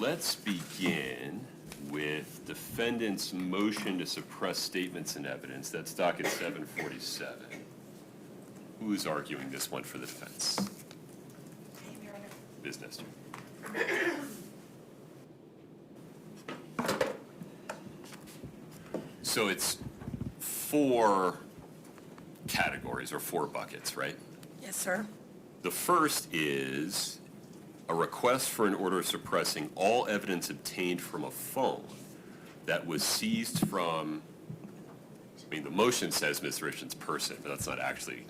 let's begin with defendant's motion to suppress statements and evidence. That's docket 747. Who is arguing this one for the defense? Ms. Nestor. So it's 4 categories or 4 buckets, right? Yes, sir. The first is a request for an order suppressing all evidence obtained from a phone that was seized from, I mean, the motion says Ms. Richins' person, but that's not actually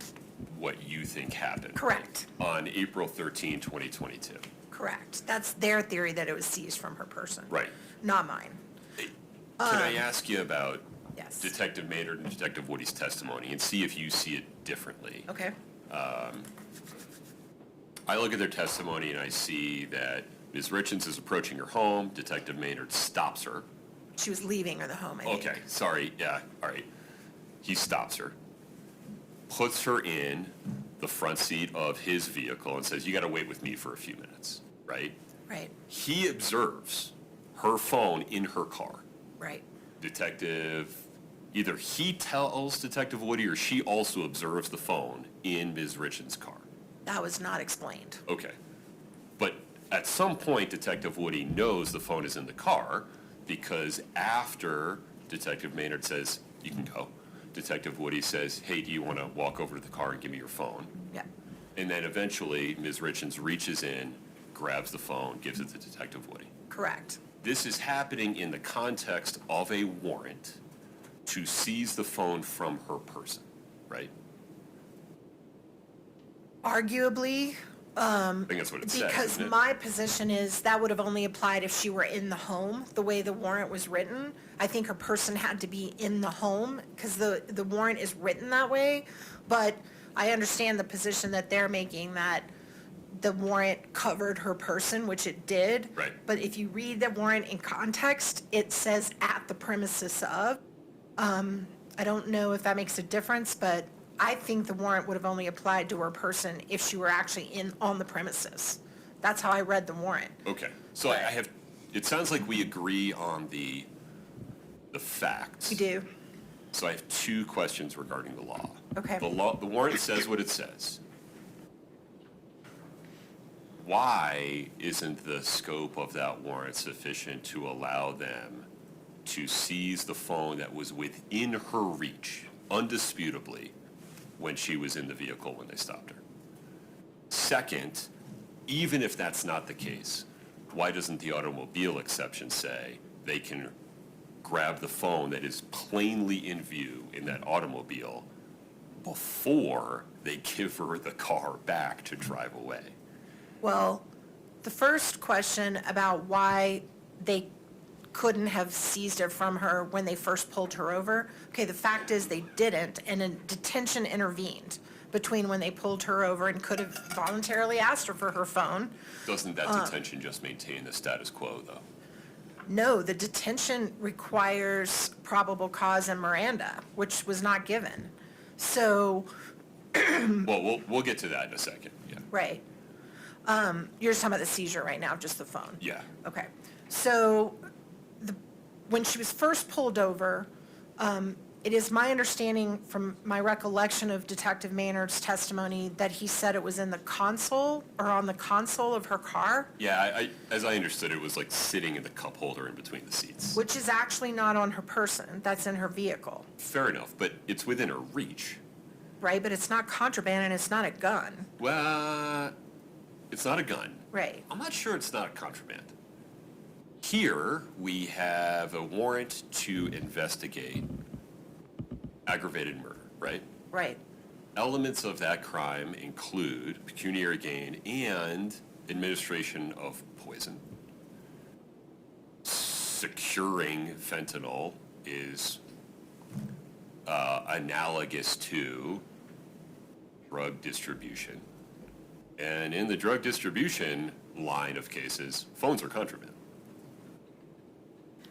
what you think happened. Correct. On April 13, 2022. Correct. That's their theory that it was seized from her person. Right. Not mine. Can I ask you about Yes. Detective Maynard and Detective Woody's testimony and see if you see it differently? Okay. I look at their testimony and I see that Ms. Richins is approaching her home. Detective Maynard stops her. She was leaving the home, I think. Okay, sorry, yeah, all right. He stops her, puts her in the front seat of his vehicle and says, you gotta wait with me for a few minutes, right? Right. He observes her phone in her car. Right. Either he tells Detective Woody or she also observes the phone in Ms. Richins' car. That was not explained. Okay. But at some point, Detective Woody knows the phone is in the car because after Detective Maynard says, you can go, Detective Woody says, hey, do you want to walk over to the car and give me your phone? Yeah. And then eventually, Ms. Richins reaches in, grabs the phone, gives it to Detective Woody. Correct. This is happening in the context of a warrant to seize the phone from her person, right? Arguably, I think that's what it says, because isn't it? my position is that would have only applied if she were in the home, the way the warrant was written. I think her person had to be in the home because the warrant is written that way. But I understand the position that they're making, that the warrant covered her person, which it did. Right. But if you read the warrant in context, it says at the premises of. I don't know if that makes a difference, but I think the warrant would have only applied to her person if she were actually on the premises. That's how I read the warrant. Okay, so it sounds like we agree on the facts. We do. So I have 2 questions regarding the law. Okay. The warrant says what it says. Why isn't the scope of that warrant sufficient to allow them to seize the phone that was within her reach, undisputably, when she was in the vehicle when they stopped her? Second, even if that's not the case, why doesn't the automobile exception say they can grab the phone that is plainly in view in that automobile before they give her the car back to drive away? Well, the first question about why they couldn't have seized it from her when they first pulled her over. Okay, the fact is they didn't, and a detention intervened between when they pulled her over and could have voluntarily asked her for her phone. Doesn't that detention just maintain the status quo, though? No, the detention requires probable cause and Miranda, which was not given. So, Well, we'll get to that in a second, yeah. right. You're just talking about the seizure right now, just the phone? Yeah. Okay. So, when she was first pulled over, it is my understanding from my recollection of Detective Maynard's testimony that he said it was in the console or on the console of her car. Yeah, as I understood, it was like sitting in the cup holder in between the seats. Which is actually not on her person. That's in her vehicle. Fair enough, but it's within her reach. Right, but it's not contraband and it's not a gun. Well, it's not a gun. Right. I'm not sure it's not contraband. Here, we have a warrant to investigate aggravated murder, right? Right. Elements of that crime include pecuniary gain and administration of poison. Securing fentanyl is analogous to drug distribution. And in the drug distribution line of cases, phones are contraband.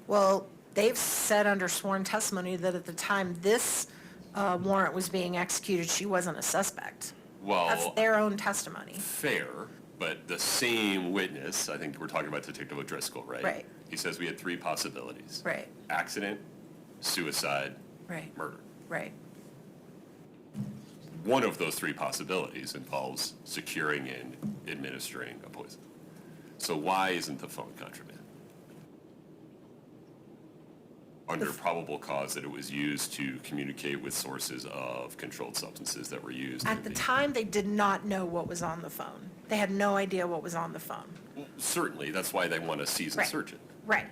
Well, they've said under sworn testimony that at the time this warrant was being executed, she wasn't a suspect. Well, That's their own testimony. fair, But the same witness, I think we're talking about Detective O'Driscoll, right? Right. He says we had three possibilities. Right, Accident, suicide, right, murder. right. One of those three possibilities involves securing and administering a poison. So why isn't the phone contraband? Under probable cause that it was used to communicate with sources of controlled substances that were used. At the time, they did not know what was on the phone. They had no idea what was on the phone. Well, certainly, that's why they want to seize and Right. search it. Right.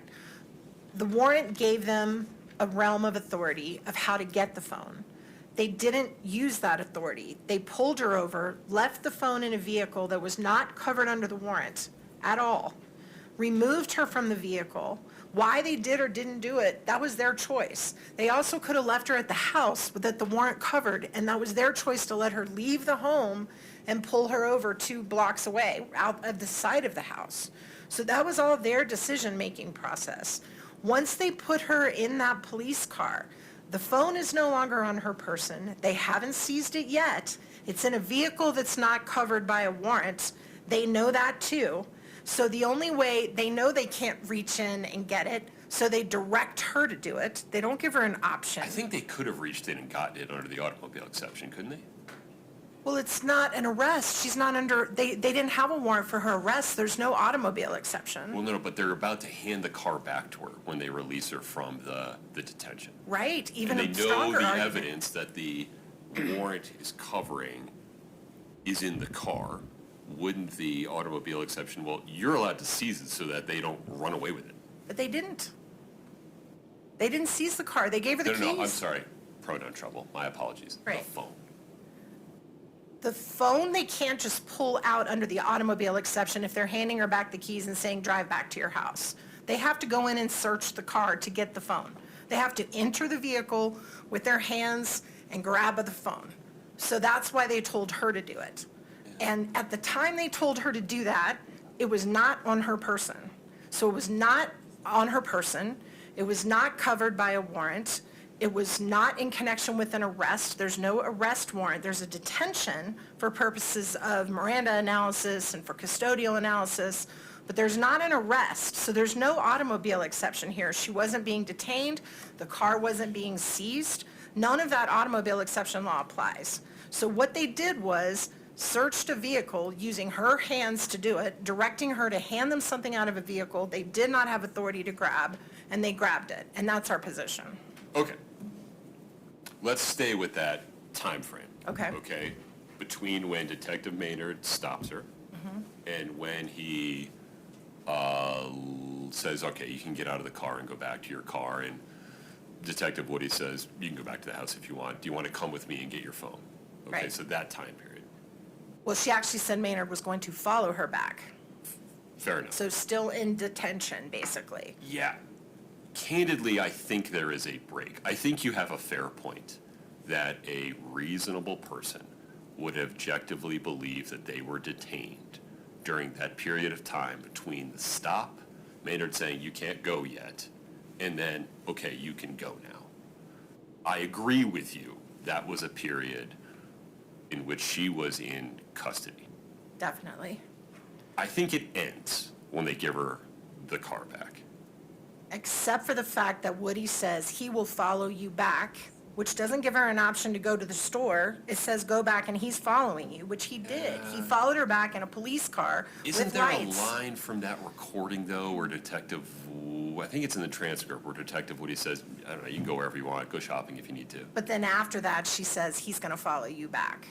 The warrant gave them a realm of authority of how to get the phone. They didn't use that authority. They pulled her over, left the phone in a vehicle that was not covered under the warrant at all, removed her from the vehicle. Why they did or didn't do it, that was their choice. They also could have left her at the house that the warrant covered, and that was their choice to let her leave the home and pull her over 2 blocks away, out of the side of the house. So that was all their decision-making process. Once they put her in that police car, the phone is no longer on her person. They haven't seized it yet. It's in a vehicle that's not covered by a warrant. They know that too. So the only way, they know they can't reach in and get it, so they direct her to do it. They don't give her an option. I think they could have reached in and gotten it under the automobile exception, couldn't they? Well, it's not an arrest. She's not under, they didn't have a warrant for her arrest. There's no automobile exception. Well, no, but they're about to hand the car back to her when they release her from the detention. Right, even And a they know stronger the argument. evidence that the warrant is covering is in the car. Wouldn't the automobile exception, well, you're allowed to seize it so that they don't run away with it. But they didn't. They didn't seize the car. They gave her the keys. No, I'm sorry. Pronoun trouble. My apologies. Right. The phone. The phone, they can't just pull out under the automobile exception if they're handing her back the keys and saying, drive back to your house. They have to go in and search the car to get the phone. They have to enter the vehicle with their hands and grab the phone. So that's why they told her to do it. And at the time they told her to do that, it was not on her person. So it was not on her person. It was not covered by a warrant. It was not in connection with an arrest. There's no arrest warrant. There's a detention for purposes of Miranda analysis and for custodial analysis, but there's not an arrest. So there's no automobile exception here. She wasn't being detained. The car wasn't being seized. None of that automobile exception law applies. So what they did was searched a vehicle using her hands to do it, directing her to hand them something out of a vehicle they did not have authority to grab, and they grabbed it. And that's our position. Okay. Let's stay with that time frame. Okay. Okay? Between when Detective Maynard stops her and when he says, okay, you can get out of the car and go back to your car, and Detective Woody says, you can go back to the house if you want. Do you want to come with me and get your phone? Okay, Right. so that time period. Well, she actually said Maynard was going to follow her back. Fair enough. So still in detention, basically. Yeah. Candidly, I think there is a break. I think you have a fair point that a reasonable person would objectively believe that they were detained during that period of time between the stop, Maynard saying you can't go yet, and then, okay, you can go now. I agree with you. That was a period in which she was in custody. Definitely. I think it ends when they give her the car back. Except for the fact that Woody says he will follow you back, which doesn't give her an option to go to the store. It says go back and he's following you, which he did. He followed her back in a police car Isn't with there lights. a line from that recording, though, where I think it's in the transcript, where Detective Woody says, I don't know, you can go wherever you want, go shopping if you need to. But then after that, she says he's going to follow you back.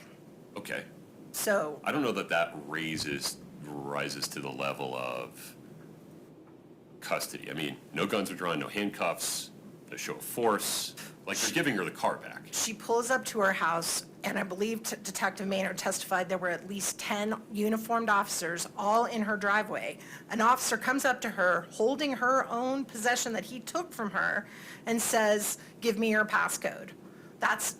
Okay. So, I don't know that that rises to the level of custody. I mean, no guns are drawn, no handcuffs, no show of force. Like, they're giving her the car back. she pulls up to her house, and I believe Detective Maynard testified there were at least 10 uniformed officers all in her driveway. An officer comes up to her, holding her own possession that he took from her, and says, give me your passcode.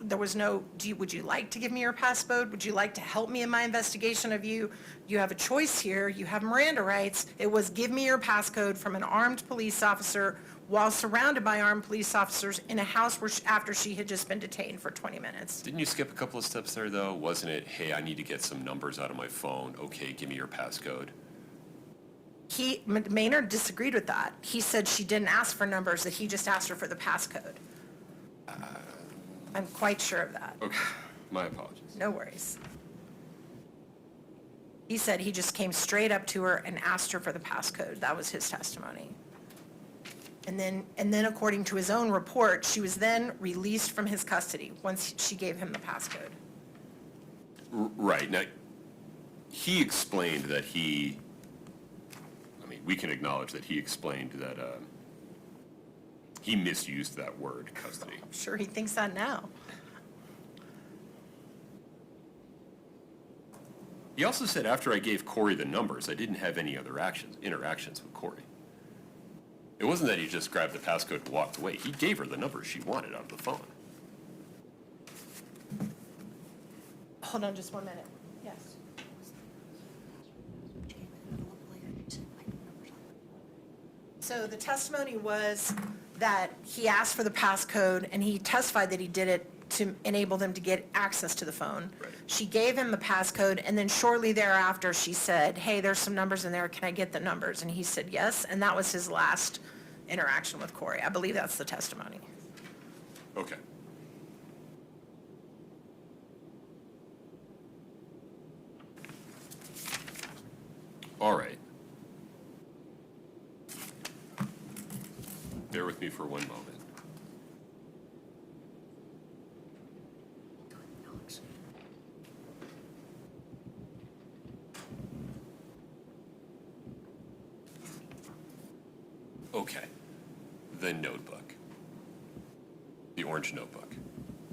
There was no, would you like to give me your passcode? Would you like to help me in my investigation of you? You have a choice here. You have Miranda rights. It was give me your passcode from an armed police officer while surrounded by armed police officers in a house where after she had just been detained for 20 minutes. Didn't you skip a couple of steps there, though? Wasn't it, hey, I need to get some numbers out of my phone. Okay, give me your passcode. Maynard disagreed with that. He said she didn't ask for numbers, that he just asked her for the passcode. I'm quite sure of that. Okay, my apologies. No worries. He said he just came straight up to her and asked her for the passcode. That was his testimony. And then according to his own report, she was then released from his custody once she gave him the passcode. Right. Now, he explained that we can acknowledge that he explained that he misused that word, custody. I'm sure he thinks that now. He also said after I gave Kouri the numbers, I didn't have any other interactions with Kouri. It wasn't that he just grabbed the passcode and walked away. He gave her the numbers she wanted out of the phone. Hold on just 1 minute. Yes. So the testimony was that he asked for the passcode and he testified that he did it to enable them to get access to the phone. Right. She gave him the passcode and then shortly thereafter she said, hey, there's some numbers in there, can I get the numbers? And he said yes, and that was his last interaction with Kouri. I believe that's the testimony. Okay. All right. Bear with me for one moment. Okay. The notebook. The orange notebook,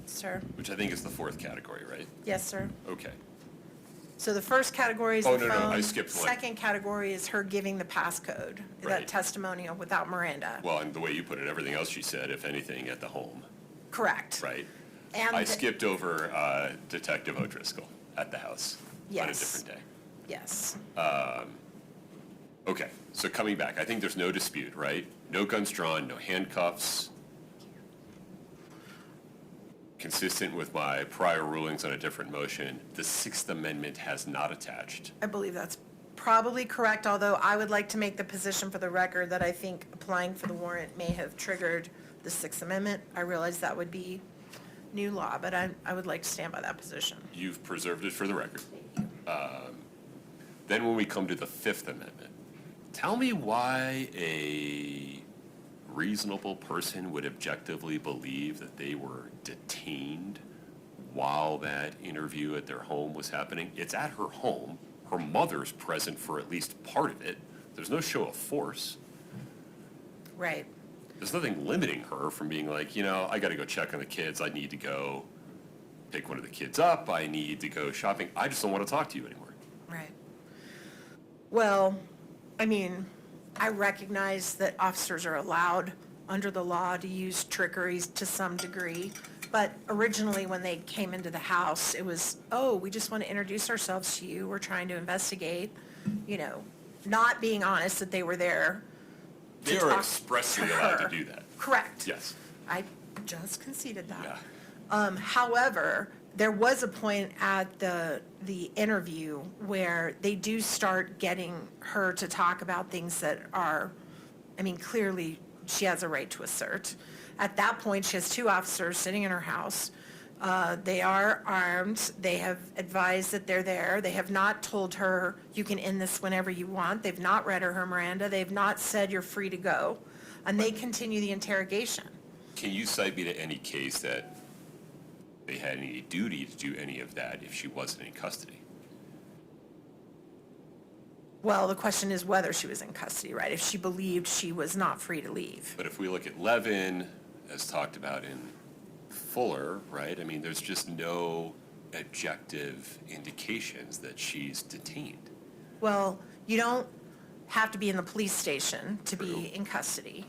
Sir? which I think is the fourth category, right? Yes, sir. Okay. So the first category is Oh, the no, no, phone. I skipped one. Second category is her giving the passcode, Right. that testimonial without Miranda. Well, and the way you put it, everything else she said, if anything, at the home, Correct. right? And I skipped over Detective O'Driscoll at the house on a Yes. different day. Yes. Okay, so coming back, I think there's no dispute, right? No guns drawn, no handcuffs. Consistent with my prior rulings on a different motion, the Sixth Amendment has not attached. I believe that's probably correct, although I would like to make the position for the record that I think applying for the warrant may have triggered the Sixth Amendment. I realize that would be new law, but I would like to stand by that position. You've preserved it for the record. Then when we come to the Fifth Amendment, tell me why a reasonable person would objectively believe that they were detained while that interview at their home was happening. It's at her home. Her mother's present for at least part of it. There's no show of force. Right. There's nothing limiting her from being like, I got to go check on the kids. I need to go pick one of the kids up. I need to go shopping. I just don't want to talk to you anymore. Right. Well, I recognize that officers are allowed under the law to use trickeries to some degree, but originally when they came into the house, it was, we just want to introduce ourselves to you, we're trying to investigate, not being honest that they were there to They are talk expressly to allowed to her. do that. Correct. Yes. I just conceded that. Yeah. However, there was a point at the interview where they do start getting her to talk about things that are, clearly she has a right to assert. At that point, she has two officers sitting in her house. They are armed. They have advised that they're there. They have not told her you can end this whenever you want. They've not read her Miranda. They've not said you're free to go. And they continue the interrogation. Can you cite me to any case that they had any duty to do any of that if she wasn't in custody? Well, the question is whether she was in custody, right? If she believed she was not free to leave. But if we look at Levin, as talked about in Fuller, right? There's just no objective indications that she's detained. Well, you don't have to be in the police station to True. be in custody.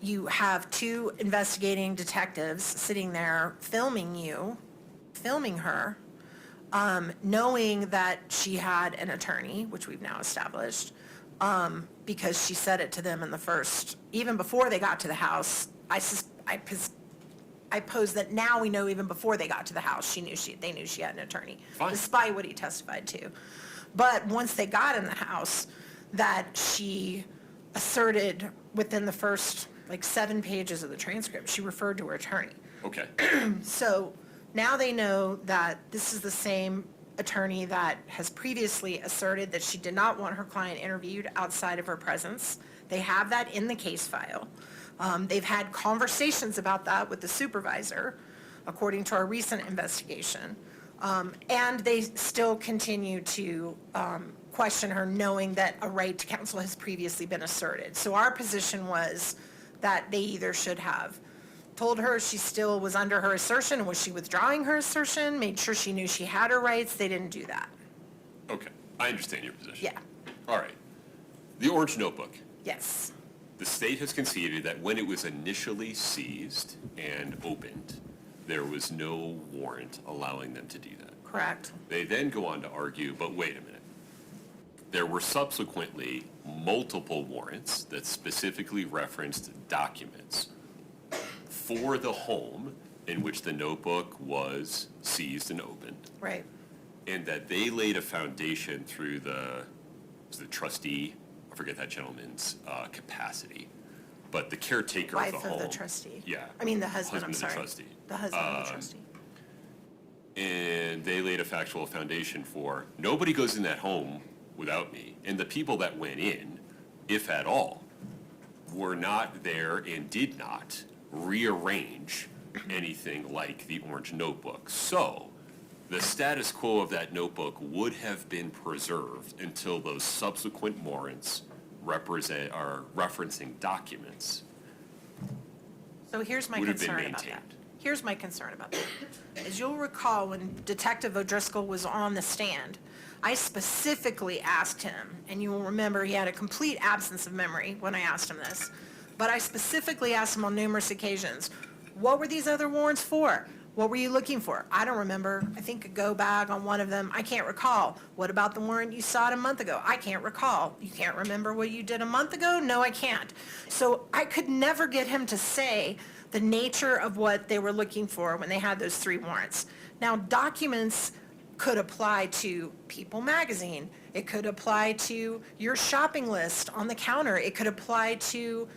You have two investigating detectives sitting there filming her, knowing that she had an attorney, which we've now established, because she said it to them in the first, even before they got to the house. I pose that now we know even before they got to the house, they knew she had an attorney, Fine. despite what he testified to. But once they got in the house, that she asserted within the first, 7 pages of the transcript, she referred to her attorney. Okay. So now they know that this is the same attorney that has previously asserted that she did not want her client interviewed outside of her presence. They have that in the case file. They've had conversations about that with the supervisor, according to our recent investigation. And they still continue to question her, knowing that a right to counsel has previously been asserted. So our position was that they either should have told her she still was under her assertion, was she withdrawing her assertion, made sure she knew she had her rights. They didn't do that. Okay. I understand your position. Yeah. All right. The orange notebook. Yes. The state has conceded that when it was initially seized and opened, there was no warrant allowing them to do that. Correct. They then go on to argue, but wait a minute. There were subsequently multiple warrants that specifically referenced documents for the home in which the notebook was seized and opened, Right. and that they laid a foundation through the trustee, I forget that gentleman's capacity, but the caretaker of the Wife home. of the trustee. Yeah. I mean, the husband, I'm of the sorry. trustee. The husband of the trustee. And they laid a factual foundation for, nobody goes in that home without me. And the people that went in, if at all, were not there and did not rearrange anything like the orange notebook. So the status quo of that notebook would have been preserved until those subsequent warrants are referencing documents. So here's my would have been concern about that. maintained. Here's my concern about that. As you'll recall, when Detective O'Driscoll was on the stand, I specifically asked him, and you will remember he had a complete absence of memory when I asked him this, but I specifically asked him on numerous occasions, what were these other warrants for? What were you looking for? I don't remember. I think a go bag on one of them. I can't recall. What about the warrant you saw a month ago? I can't recall. You can't remember what you did a month ago? No, I can't. So I could never get him to say the nature of what they were looking for when they had those 3 warrants. Now, documents could apply to People magazine. It could apply to your shopping list on the counter. It could apply to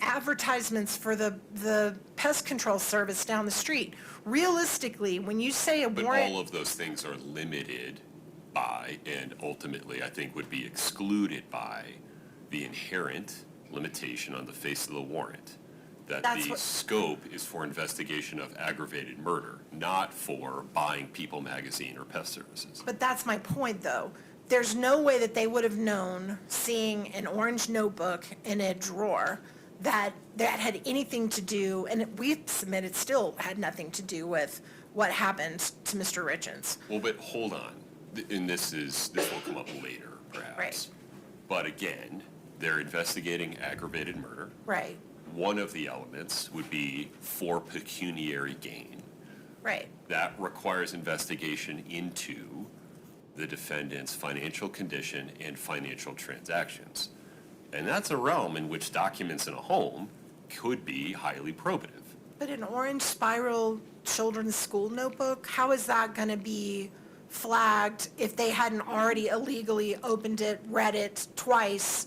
advertisements for the pest control service down the street. Realistically, when you say a But warrant... all of those things are limited by, and ultimately I think would be excluded by, the inherent limitation on the face of the warrant. That That's the what- scope is for investigation of aggravated murder, not for buying People magazine or pest services. But that's my point, though. There's no way that they would have known, seeing an orange notebook in a drawer, that had anything to do, and we submitted still had nothing to do with what happened to Mr. Richins. Well, but hold on, and this will come up later, perhaps. Right. But again, they're investigating aggravated murder. Right, One of the elements would be for pecuniary gain. right. That requires investigation into the defendant's financial condition and financial transactions. And that's a realm in which documents in a home could be highly probative. But an orange spiral children's school notebook, how is that going to be flagged if they hadn't already illegally opened it, read it twice,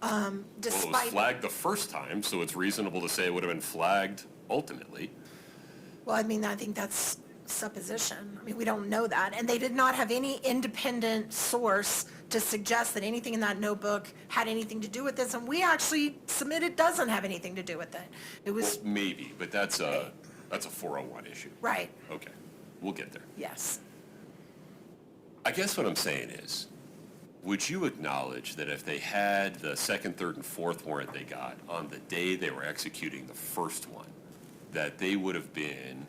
Well, it was despite... flagged the first time, so it's reasonable to say it would have been flagged ultimately. Well, I mean, I think that's supposition. I mean, we don't know that. And they did not have any independent source to suggest that anything in that notebook had anything to do with this. And we actually submitted doesn't have anything to do with it. It was, Well, maybe, but that's a 401 issue. right, Okay, we'll get there. yes. I guess what I'm saying is, would you acknowledge that if they had the second, third, and fourth warrant they got on the day they were executing the first one, that they would have been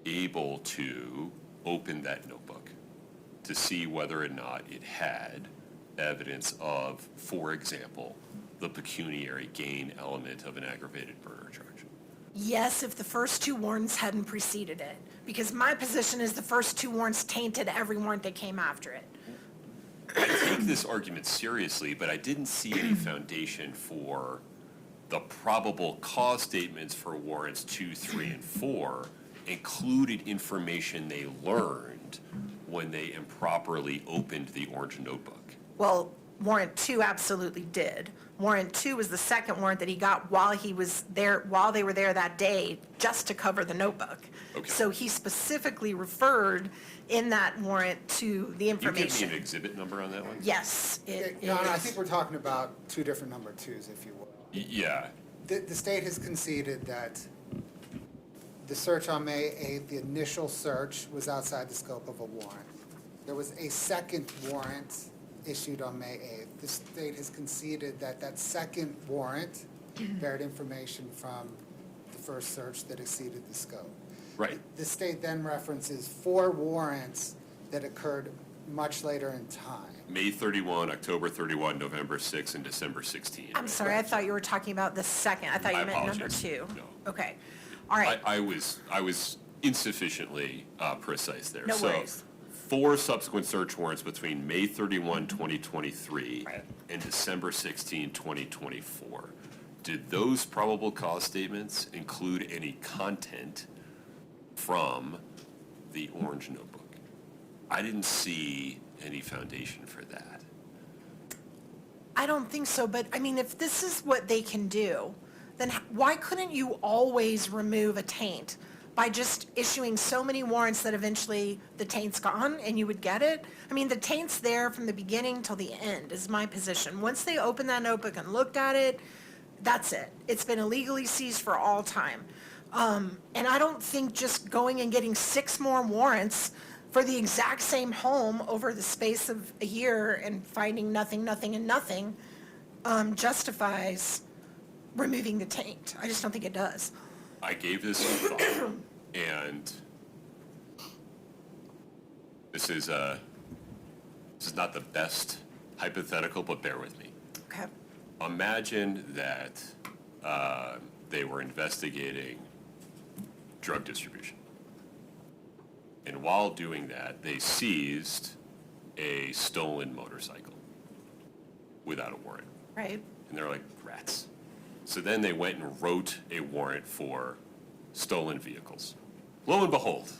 able to open that notebook to see whether or not it had evidence of, for example, the pecuniary gain element of an aggravated murder charge? Yes, if the first two warrants hadn't preceded it, because my position is the first two warrants tainted every warrant that came after it. I take this argument seriously, but I didn't see any foundation for the probable cause statements for warrants 2, 3, and 4 included information they learned when they improperly opened the orange notebook. Well, warrant 2 absolutely did. Warrant 2 was the second warrant that he got while he was there, while they were there that day, just to cover the notebook. Okay. So he specifically referred in that warrant to the Can you give me information. an exhibit number on that one? Yes, it No, I is. think we're talking about two different number twos, if you will. Yeah, The state has conceded that the search on May 8th, the initial search, was outside the scope of a warrant. There was a second warrant issued on May 8th. The state has conceded that that second warrant bared information from the first search that exceeded the scope. right. The state then references 4 warrants that occurred much later in time. May 31, October 31, November 6, and December 16. I'm sorry, I thought you were talking about the second. I thought I you meant number apologize. 2. No. Okay, all right. I was insufficiently precise there. No worries. So 4 subsequent search warrants between May 31, 2023 Right. and December 16, 2024. Did those probable cause statements include any content from the orange notebook? I didn't see any foundation for that. I don't think so, but I mean, if this is what they can do, then why couldn't you always remove a taint by just issuing so many warrants that eventually the taint's gone and you would get it? I mean, the taint's there from the beginning till the end, is my position. Once they opened that notebook and looked at it, that's it. It's been illegally seized for all time. And I don't think just going and getting 6 more warrants for the exact same home over the space of a year and finding nothing, nothing, and nothing justifies removing the taint. I just don't think it does. I gave this some thought, and this is not the best hypothetical, but bear with me. Okay. Imagine that they were investigating drug distribution. And while doing that, they seized a stolen motorcycle without a warrant. Right. And they're like, rats. So then they went and wrote a warrant for stolen vehicles. Lo and behold,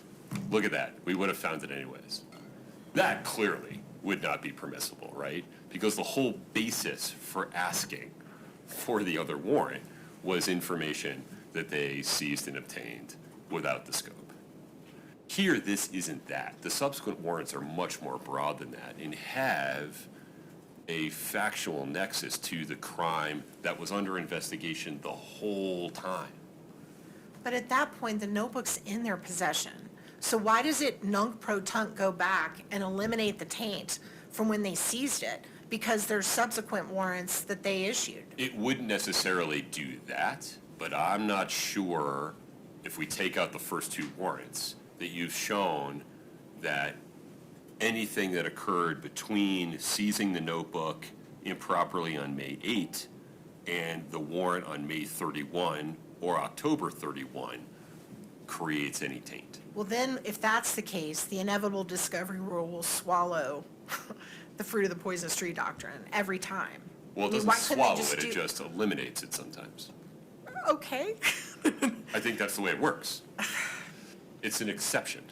look at that. We would have found it anyways. That clearly would not be permissible, right? Because the whole basis for asking for the other warrant was information that they seized and obtained without the scope. Here, this isn't that. The subsequent warrants are much more broad than that and have a factual nexus to the crime that was under investigation the whole time. But at that point, the notebook's in their possession. So why does it nunc pro tunc go back and eliminate the taint from when they seized it? Because there's subsequent warrants that they issued. It wouldn't necessarily do that, but I'm not sure if we take out the first 2 warrants that you've shown that anything that occurred between seizing the notebook improperly on May 8 and the warrant on May 31 or October 31 creates any taint. Well, then, if that's the case, the inevitable discovery rule will swallow the fruit of the poisonous tree doctrine every time. Well, it I mean, doesn't why couldn't they swallow just it, it do- just eliminates it sometimes. Okay. I think that's the way it works. It's an exception.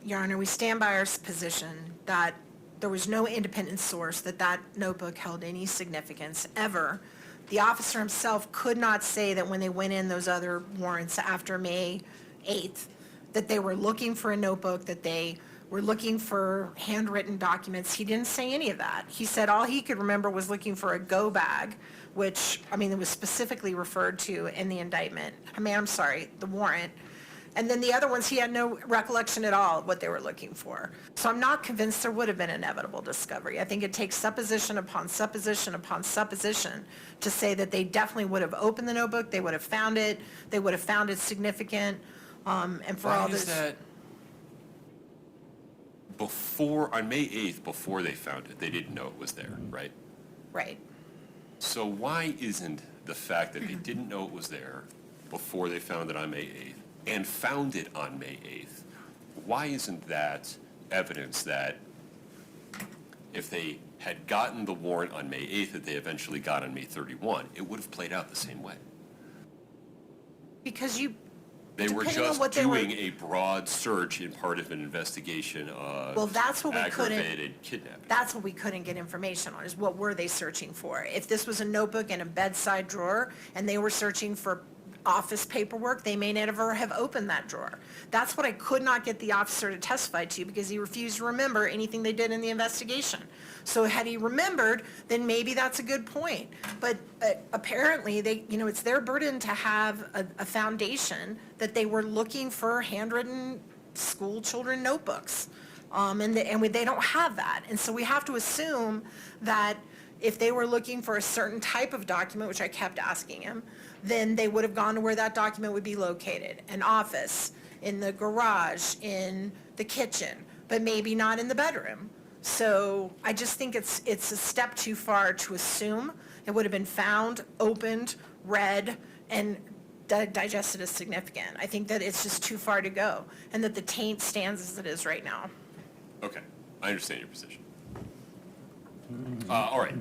Your Honor, we stand by our position that there was no independent source that that notebook held any significance ever. The officer himself could not say that when they went in those other warrants after May 8th, that they were looking for a notebook, that they were looking for handwritten documents. He didn't say any of that. He said all he could remember was looking for a go bag, which, I mean, it was specifically referred to in the indictment. The warrant. And then the other ones, he had no recollection at all of what they were looking for. So I'm not convinced there would have been inevitable discovery. I think it takes supposition upon supposition upon supposition to say that they definitely would have opened the notebook, they would have found it, they would have found it significant, and for all Why is this. that? on May 8th, before they found it, they didn't know it was there, right? Right. So why isn't the fact that they didn't know it was there before they found it on May 8th and found it on May 8th, why isn't that evidence that if they had gotten the warrant on May 8th that they eventually got on May 31, it would have played out the same way? Because you, They were Depending on just what they were- doing a broad search in part of an investigation of Well, that's what we couldn't- aggravated kidnapping. that's what we couldn't get information on, is what were they searching for? If this was a notebook in a bedside drawer and they were searching for office paperwork, they may never have opened that drawer. That's what I could not get the officer to testify to, because he refused to remember anything they did in the investigation. So had he remembered, then maybe that's a good point. But apparently, they, it's their burden to have a foundation that they were looking for handwritten school children notebooks. And they don't have that. And so we have to assume that if they were looking for a certain type of document, which I kept asking him, then they would have gone to where that document would be located, an office, in the garage, in the kitchen, but maybe not in the bedroom. So I just think it's a step too far to assume it would have been found, opened, read, and digested as significant. I think that it's just too far to go, and that the taint stands as it is right now. Okay, I understand your position. All right,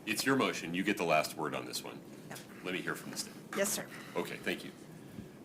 it's your motion, you get the last word on this one. Yep. Let me hear from the state. Yes, sir. Okay, thank you.